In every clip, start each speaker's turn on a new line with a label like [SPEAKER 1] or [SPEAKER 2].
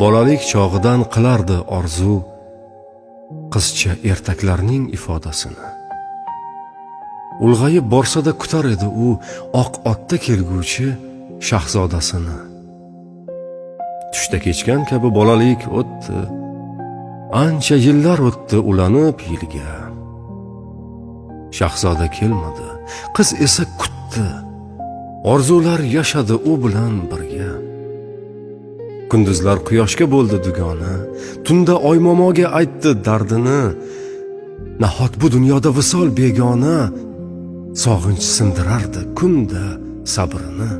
[SPEAKER 1] Bolalik chog'idan qilardi orzu qizcha ertaklarning ifodasini. Ulg'ayib borsa-da kutar edi u oq otda kelguvchi shahzodasini. Tushda kechgan kabi bolalik o'tdi, ancha yillar o'tdi ulanib yilga. Shahzoda kelmadi, qiz esa kutdi, orzular yashadi u bilan birga. Kunduzlar quyoshga bo'ldi dugona, tunda oy momoga aytdi dardini. Nahot bu dunyoda visol begona, sog'inch sindirardi kunda sabrini.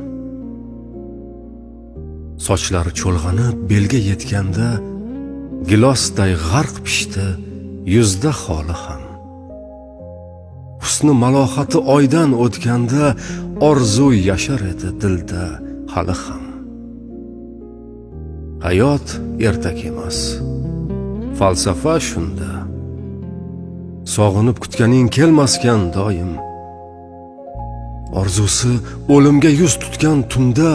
[SPEAKER 1] Sochlari cho'lg'anib belga yetganda, gilosday g'arq pishdi yuzda xoli ham. Husni malohati oydan o'tganda, orzu yashar edi dilda hali ham. Hayot ertak emas, falsafa shunda. Sog'inib kutganing kelmaskan doim. Orzusi o'limga yuz tutgan tunda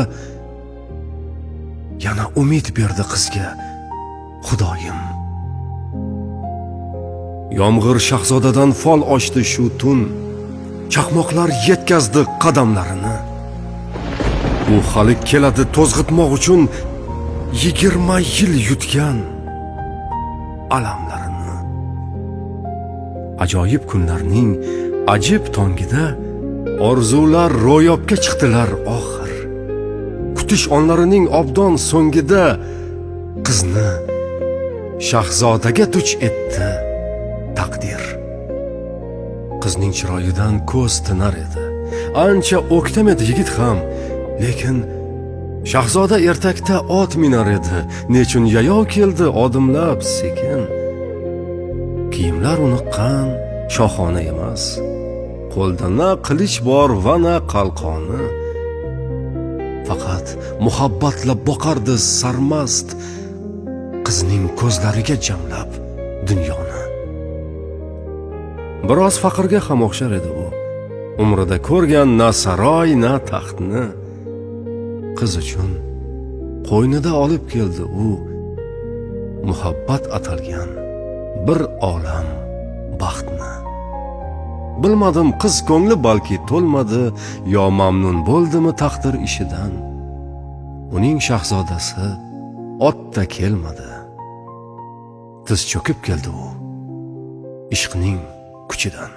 [SPEAKER 1] yana umid berdi qizga Xudoyim. Yomg'ir shahzodadan fol ochdi shu tun, chaqmoqlar yetkazdi qadamlarini. U hali keladi to'zg'itmoq uchun 20 yil yutgan alamlarini. Ajoyib kunlarning ajib tongida orzular ro'yobga chiqdilar oxir. Kutish onlarining obdon so'ngida qizni shahzodaga duch etdi taqdir. Qizning chiroyidan ko'z tinar edi, ancha o'ktam edi yigit ham, lekin shahzoda ertakda ot minar edi. Nechun yayov keldi odimlab sekin. Kiyimlar uniqqan, shohona emas. Qo'lda na qilich bor va na qalqoni. Faqat muhabbatla boqardi sarmast qizning ko'zlariga jamlab dunyoni. Biroz faqirga ham o'xshar edi u. Umrida ko'rgan na saroy, na taxtni. Qiz uchun qo'ynida olib keldi u muhabbat atalgan bir olam baxtni. Bilmadim qiz ko'ngli balki to'lmadi yo mamnun bo'ldimi taqdir ishidan. Uning shahzodasi otda kelmadi, tiz cho'kib keldi u ishqning kuchidan.